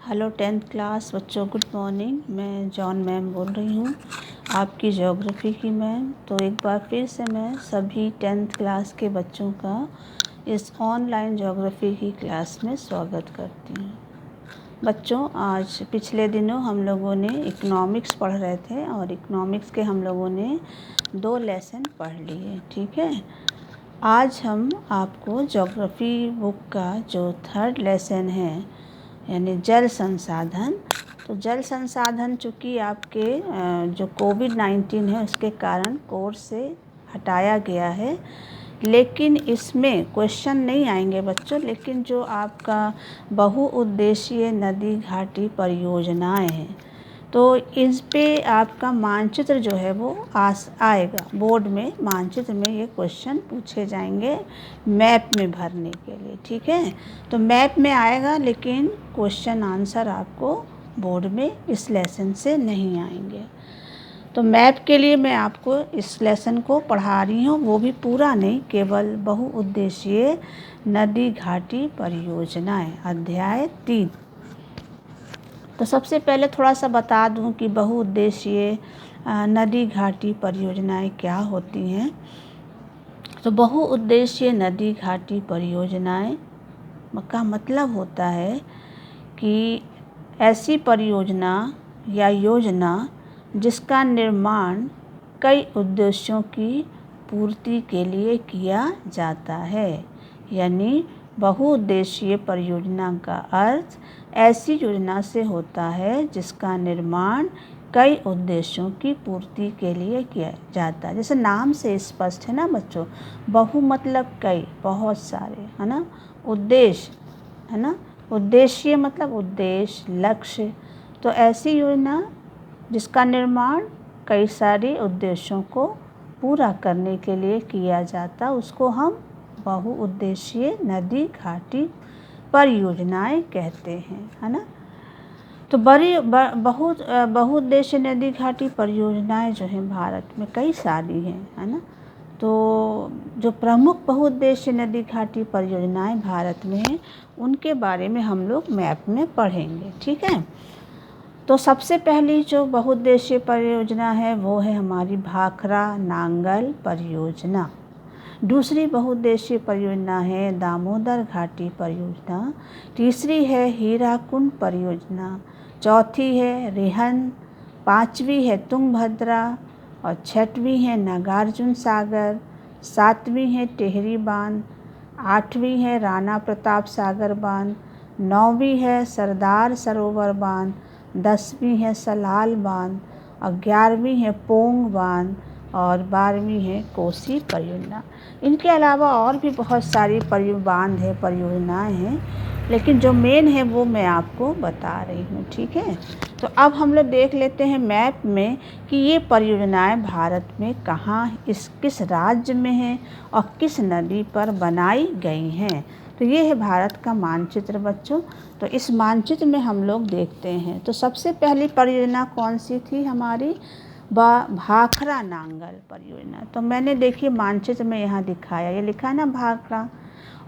Hello 10th class बच्चों, good morning. मैं John ma'am बोल रही हूँ, आपकी ज्योग्राफी की मैम। तो एक बार फिर से मैं सभी 10th क्लास के बच्चों का इस ऑनलाइन ज्योग्राफी की क्लास में स्वागत करती हूँ। बच्चों, आज पिछले दिनों हम लोगों ने इकोनॉमिक्स पढ़ रहे थे और इकोनॉमिक्स के हम लोगों ने 2 लेसन पढ़ लिए, ठीक है। आज हम आपको ज्योग्राफी बुक का जो 3rd लेसन है यानी जल संसाधन। तो जल संसाधन चूँकि आपके जो कोविड-19 है उसके कारण कोर्स से हटाया गया है, लेकिन इसमें क्वेश्चन नहीं आएंगे बच्चों। लेकिन जो आपका बहुउद्देशीय नदी घाटी परियोजनाएं हैं, तो इस पे आपका मानचित्र जो है वो आएगा बोर्ड में। मानचित्र में ये क्वेश्चन पूछे जाएंगे मैप में भरने के लिए, ठीक है। तो मैप में आएगा, लेकिन क्वेश्चन आंसर आपको बोर्ड में इस लेसन से नहीं आएंगे। तो मैप के लिए मैं आपको इस लेसन को पढ़ा रही हूँ, वो भी पूरा नहीं, केवल बहुउद्देशीय नदी घाटी परियोजनाएं, अध्याय 3। तो सबसे पहले थोड़ा सा बता दूं कि बहुउद्देशीय नदी घाटी परियोजनाएं क्या होती हैं। तो बहुउद्देशीय नदी घाटी परियोजनाएं का मतलब होता है कि ऐसी परियोजना या योजना जिसका निर्माण कई उद्देश्यों की पूर्ति के लिए किया जाता है। यानी बहुउद्देशीय परियोजना का अर्थ ऐसी योजना से होता है जिसका निर्माण कई उद्देश्यों की पूर्ति के लिए किया जाता है। जैसे नाम से स्पष्ट है ना बच्चों, बहु मतलब कई, बहुत सारे, है ना। उद्देश्य है ना, उद्देश्य मतलब उद्देश्य, लक्ष्य। तो ऐसी योजना जिसका निर्माण कई सारे उद्देश्यों को पूरा करने के लिए किया जाता, उसको हम बहुउद्देशीय नदी घाटी परियोजनाएं कहते हैं, है ना। तो बहुउद्देशीय नदी घाटी परियोजनाएं जो हैं भारत में कई सारी हैं, है ना। तो जो प्रमुख बहुउद्देशीय नदी घाटी परियोजनाएं भारत में हैं, उनके बारे में हम लोग मैप में पढ़ेंगे, ठीक है। तो सबसे पहली जो बहुउद्देशीय परियोजना है वो है हमारी भाखड़ा नांगल परियोजना। दूसरी बहुउद्देशीय परियोजना है दामोदर घाटी परियोजना। तीसरी है हीराकुंड परियोजना। चौथी है रिहन। पांचवी है तुंगभद्रा और छठवीं है नागार्जुन सागर। सातवीं है टिहरी बांध। आठवीं है राणा प्रताप सागर बांध। नौवीं है सरदार सरोवर बांध। 10वीं है सलाल बांध और 11वीं है पोंग बांध और 12वीं है कोसी परियोजना। इनके अलावा और भी बहुत सारी परियोजनाएं हैं, लेकिन जो मेन है वो मैं आपको बता रही हूँ, ठीक है। तो अब हम लोग देख लेते हैं मैप में कि ये परियोजनाएं भारत में कहाँ, किस राज्य में हैं और किस नदी पर बनाई गई हैं। तो ये है भारत का मानचित्र बच्चों। तो इस मानचित्र में हम लोग देखते हैं, तो सबसे पहली परियोजना कौन सी थी हमारी, भाखड़ा नांगल परियोजना। तो मैंने देखिए मानचित्र में यहाँ दिखाया, ये लिखा है ना भाखड़ा,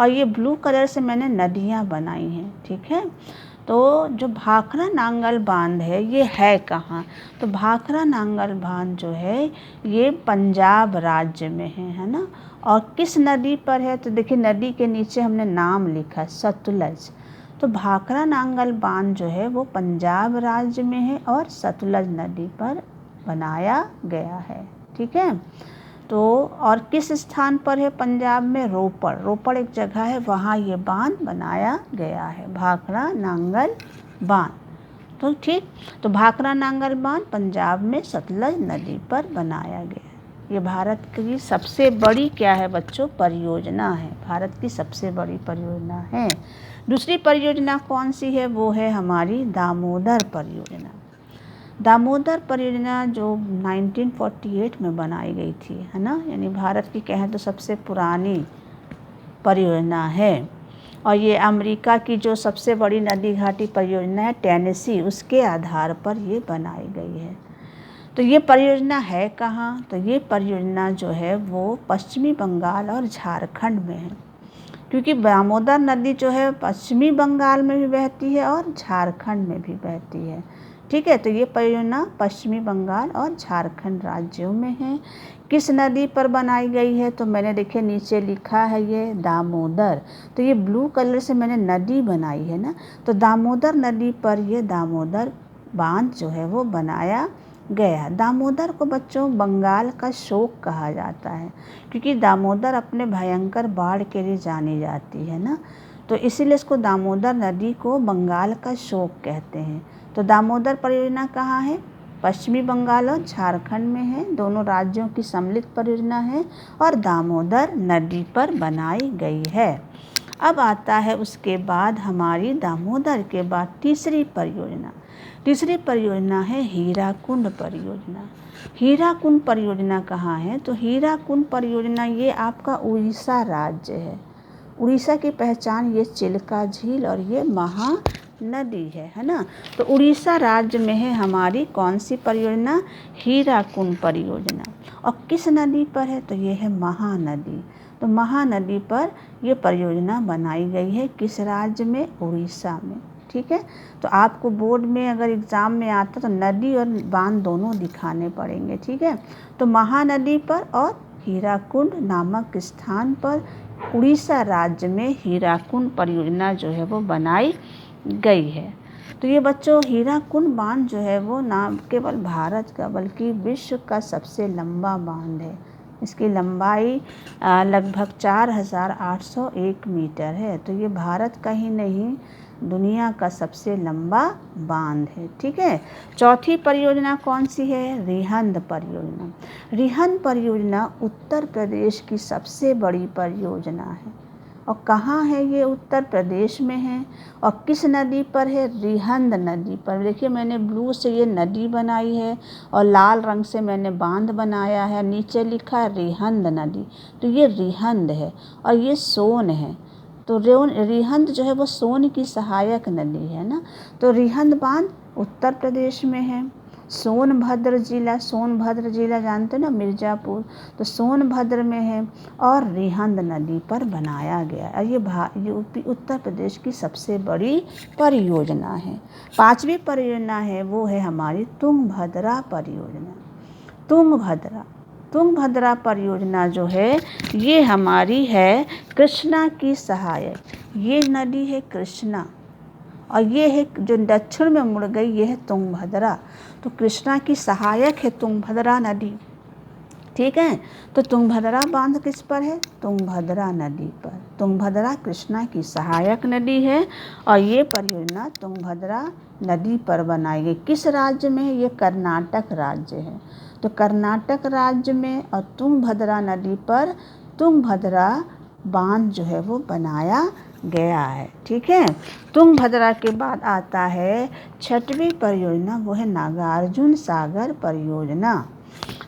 और ये ब्लू कलर से मैंने नदियाँ बनाई हैं, ठीक है। तो जो भाखड़ा नांगल बांध है ये है कहाँ, तो भाखड़ा नांगल बांध जो है ये पंजाब राज्य में है ना। और किस नदी पर है, तो देखिए नदी के नीचे हमने नाम लिखा, सतलज। तो भाखड़ा नांगल बांध जो है वो पंजाब राज्य में है और सतलज नदी पर बनाया गया है, ठीक है। तो और किस स्थान पर है पंजाब में, रोपड़ एक जगह है, वहाँ ये बांध बनाया गया है, भाखड़ा नांगल बांध। तो ठीक, तो भाखड़ा नांगल बांध पंजाब में सतलज नदी पर बनाया गया। ये भारत की सबसे बड़ी क्या है बच्चों, परियोजना है, भारत की सबसे बड़ी परियोजना है। दूसरी परियोजना कौन सी है, वो है हमारी दामोदर परियोजना। दामोदर परियोजना जो 1948 में बनाई गई थी, है ना। यानी भारत की कहें तो सबसे पुरानी परियोजना है। और ये अमेरिका की जो सबसे बड़ी नदी घाटी परियोजना है टेनेसी, उसके आधार पर ये बनाई गई है। तो ये परियोजना है कहाँ, तो ये परियोजना जो है वो पश्चिमी बंगाल और झारखंड में है। क्योंकि दामोदर नदी जो है पश्चिमी बंगाल में भी बहती है और झारखंड में भी बहती है। ठीक है, तो ये परियोजना पश्चिमी बंगाल और झारखंड राज्यों में है। किस नदी पर बनाई गई है, तो मैंने देखिए नीचे लिखा है ये दामोदर, तो ये ब्लू कलर से मैंने नदी बनाई है ना, तो दामोदर नदी पर ये दामोदर बांध जो है वो बनाया गया। दामोदर को बच्चों बंगाल का शोक कहा जाता है, क्योंकि दामोदर अपने भयंकर बाढ़ के लिए जानी जाती है ना, तो इसीलिए इसको दामोदर नदी को बंगाल का शोक कहते हैं। तो दामोदर परियोजना कहाँ है, पश्चिमी बंगाल और झारखंड में है, दोनों राज्यों की सम्मिलित परियोजना है और दामोदर नदी पर बनाई गई है। अब आता है उसके बाद हमारी दामोदर के बाद तीसरी परियोजना। तीसरी परियोजना है हीराकुंड परियोजना। हीराकुंड परियोजना कहाँ है, तो हीराकुंड परियोजना ये आपका उड़ीसा राज्य है। उड़ीसा की पहचान ये चिल्का झील और ये महानदी है ना। तो उड़ीसा राज्य में है हमारी कौन सी परियोजना, हीराकुंड परियोजना। और किस नदी पर है, तो ये है महानदी। तो महानदी पर ये परियोजना बनाई गई है, किस राज्य में, उड़ीसा में। ठीक है, तो आपको बोर्ड में अगर एग्ज़ाम में आता तो नदी और बांध दोनों दिखाने पड़ेंगे। ठीक है, तो महानदी पर और हीराकुंड नामक स्थान पर उड़ीसा राज्य में हीराकुंड परियोजना जो है वो बनाई गई है। तो ये बच्चों हीराकुंड बांध जो है वो ना केवल भारत का बल्कि विश्व का सबसे लंबा बांध है। इसकी लंबाई लगभग 4801 मीटर है। तो ये भारत का ही नहीं दुनिया का सबसे लंबा बांध है। ठीक है, चौथी परियोजना कौन सी है, रिहंद परियोजना। रिहंद परियोजना उत्तर प्रदेश की सबसे बड़ी परियोजना है। और कहाँ है ये, उत्तर प्रदेश में है। और किस नदी पर है, रिहंद नदी पर। देखिए मैंने ब्लू से ये नदी बनाई है और लाल रंग से मैंने बांध बनाया है, नीचे लिखा है रिहंद नदी। तो ये रिहंद है और ये सोन है। तो रिहंद जो है वो सोन की सहायक नदी है ना। तो रिहंद बांध उत्तर प्रदेश में है। सोनभद्र जिला जानते हैं ना, मिर्ज़ापुर, तो सोनभद्र में है और रिहंद नदी पर बनाया गया है। ये उत्तर प्रदेश की सबसे बड़ी परियोजना है। पांचवी परियोजना है वो है हमारी तुंगभद्रा परियोजना। तुंगभद्रा परियोजना जो है ये हमारी है कृष्णा की सहायक। ये नदी है कृष्णा और ये है जो दक्षिण में मुड़ गई, ये है तुंगभद्रा। तो कृष्णा की सहायक है तुंगभद्रा नदी। ठीक है, तो तुंगभद्रा बांध किस पर है, तुंगभद्रा नदी पर। तुंगभद्रा कृष्णा की सहायक नदी है और ये परियोजना तुंगभद्रा नदी पर बनाई गई। किस राज्य में है, ये कर्नाटक राज्य है। तो कर्नाटक राज्य में और तुंगभद्रा नदी पर तुंगभद्रा बांध जो है वो बनाया गया है। ठीक है, तुंगभद्रा के बाद आता है छठवीं परियोजना, वो है नागार्जुन सागर परियोजना।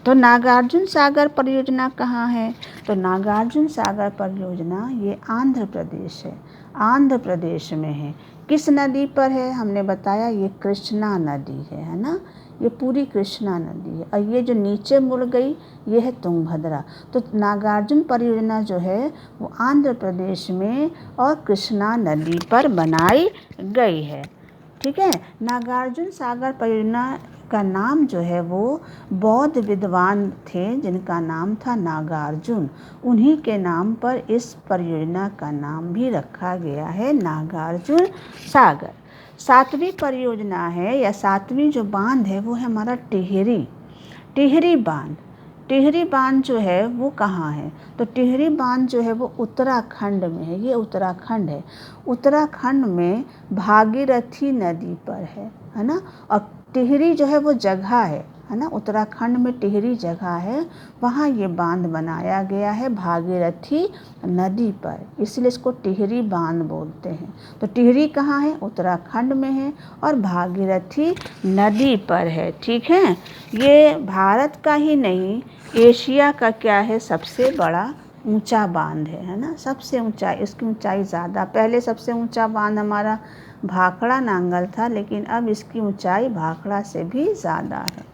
तो नागार्जुन सागर परियोजना कहाँ है, तो नागार्जुन सागर परियोजना ये आंध्र प्रदेश है, आंध्र प्रदेश में है। किस नदी पर है, हमने बताया ये कृष्णा नदी है ना, ये पूरी कृष्णा नदी है। और ये जो नीचे मुड़ गई ये है तुंगभद्रा। तो नागार्जुन परियोजना जो है वो आंध्र प्रदेश में और कृष्णा नदी पर बनाई गई है। ठीक है, नागार्जुन सागर परियोजना का नाम जो है वो बौद्ध विद्वान थे जिनका नाम था नागार्जुन, उन्हीं के नाम पर इस परियोजना का नाम भी रखा गया है नागार्जुन सागर। सातवीं परियोजना है या सातवीं जो बांध है वो है हमारा टिहरी बांध। टिहरी बांध जो है वो कहाँ है, तो टिहरी बांध जो है वो उत्तराखंड में है। ये उत्तराखंड है, उत्तराखंड में भागीरथी नदी पर है ना। और टिहरी जो है वो जगह है ना, उत्तराखंड में टिहरी जगह है, वहाँ ये बांध बनाया गया है भागीरथी नदी पर, इसलिए इसको टिहरी बांध बोलते हैं। तो टिहरी कहाँ है, उत्तराखंड में है और भागीरथी नदी पर है। ठीक है, ये भारत का ही नहीं एशिया का क्या है, सबसे बड़ा ऊंचा बांध है ना, सबसे ऊंचा, इसकी ऊंचाई ज़्यादा। पहले सबसे ऊंचा बांध हमारा भाखड़ा नांगल था, लेकिन अब इसकी ऊंचाई भाखड़ा से भी ज़्यादा है।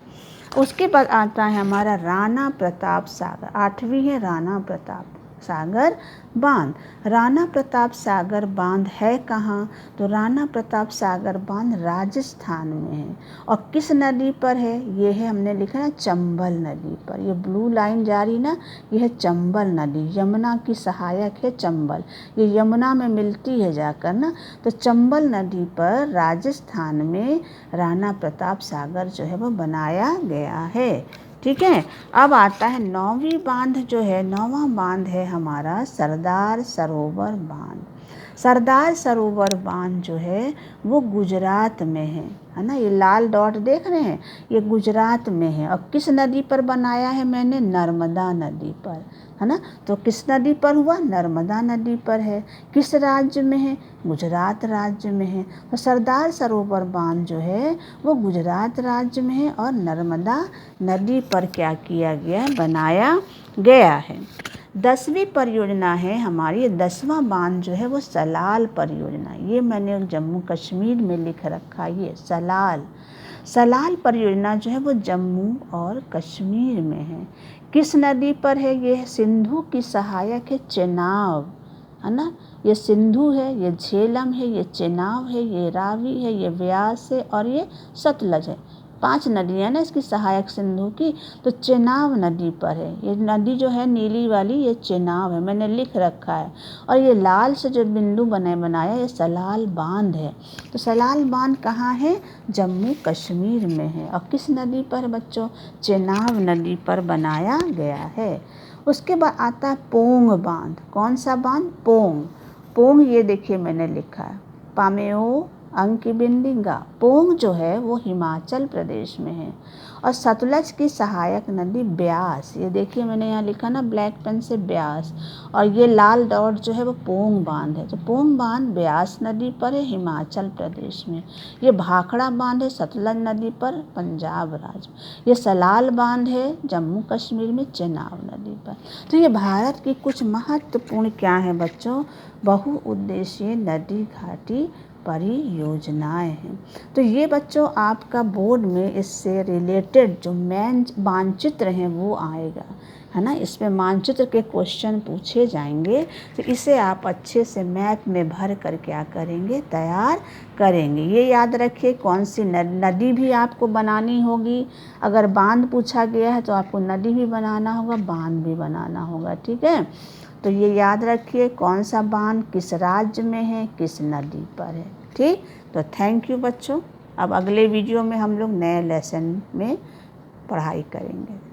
उसके बाद आता है हमारा राणा प्रताप सागर, आठवीं है राणा प्रताप। सागर बांध। राणा प्रताप सागर बांध है कहाँ? तो राणा प्रताप सागर बांध राजस्थान में है। और किस नदी पर है? ये है, हमने लिखा है चंबल नदी पर। ये ब्लू लाइन जा रही ना, ये है चंबल नदी, यमुना की सहायक है चंबल, ये यमुना में मिलती है जाकर ना। तो चंबल नदी पर राजस्थान में राणा प्रताप सागर जो है वो बनाया गया है। ठीक है। अब आता है नौवीं बांध जो है, नौवां बांध है हमारा सरदार सरोवर बांध। सरदार सरोवर बांध जो है वो गुजरात में है ना। ये लाल डॉट देख रहे हैं, ये गुजरात में है। और किस नदी पर बनाया है मैंने? नर्मदा नदी पर, है ना। तो किस नदी पर हुआ? नर्मदा नदी पर है। किस राज्य में है? गुजरात राज्य में है। तो सरदार सरोवर बांध जो है वो गुजरात राज्य में है और नर्मदा नदी पर क्या किया गया? बनाया गया है। 10वीं परियोजना है हमारी, 10वां बांध जो है वो सलाल परियोजना। ये मैंने जम्मू कश्मीर में लिख रखा, ये सलाल परियोजना जो है वो जम्मू और कश्मीर में है। किस नदी पर है? ये सिंधु की सहायक है चेनाब, है ना। ये सिंधु है, ये झेलम है, ये चेनाब है, ये रावी है, ये व्यास है और ये सतलज है। 5 नदियाँ ना इसकी सहायक सिंधु की। तो चेनाब नदी पर है ये नदी जो है, नीली वाली, ये चेनाब है, मैंने लिख रखा है। और ये लाल से जो बिंदु बनाया ये सलाल बांध है। तो सलाल बांध कहाँ है? जम्मू कश्मीर में है। और किस नदी पर बच्चों? चेनाब नदी पर बनाया गया है। उसके बाद आता है पोंग बांध। कौन सा बांध? पोंग ये देखिए मैंने लिखा है, पामेओ अंकिबिंदिंगा। पोंग जो है वो हिमाचल प्रदेश में है। और सतलज की सहायक नदी ब्यास, ये देखिए मैंने यहाँ लिखा ना ब्लैक पेन से, ब्यास। और ये लाल डॉट जो है वो पोंग बांध है। तो पोंग बांध ब्यास नदी पर है, हिमाचल प्रदेश में। ये भाखड़ा बांध है सतलज नदी पर, पंजाब राज्य। ये सलाल बांध है जम्मू कश्मीर में, चेनाब नदी पर। तो ये भारत की कुछ महत्वपूर्ण क्या है बच्चों? बहुउद्देशीय नदी घाटी परियोजनाएं हैं। तो ये बच्चों आपका बोर्ड में इससे रिलेटेड जो मेन मानचित्र हैं वो आएगा, है ना। इसमें मानचित्र के क्वेश्चन पूछे जाएंगे। तो इसे आप अच्छे से मैथ में भर कर क्या करेंगे? तैयार करेंगे। ये याद रखिए कौन सी नदी भी आपको बनानी होगी। अगर बांध पूछा गया है तो आपको नदी भी बनाना होगा, बांध भी बनाना होगा। ठीक है। तो ये याद रखिए कौन सा बांध किस राज्य में है, किस नदी पर है। ठीक। तो थैंक यू बच्चों। अब अगले वीडियो में हम लोग नए लेसन में पढ़ाई करेंगे।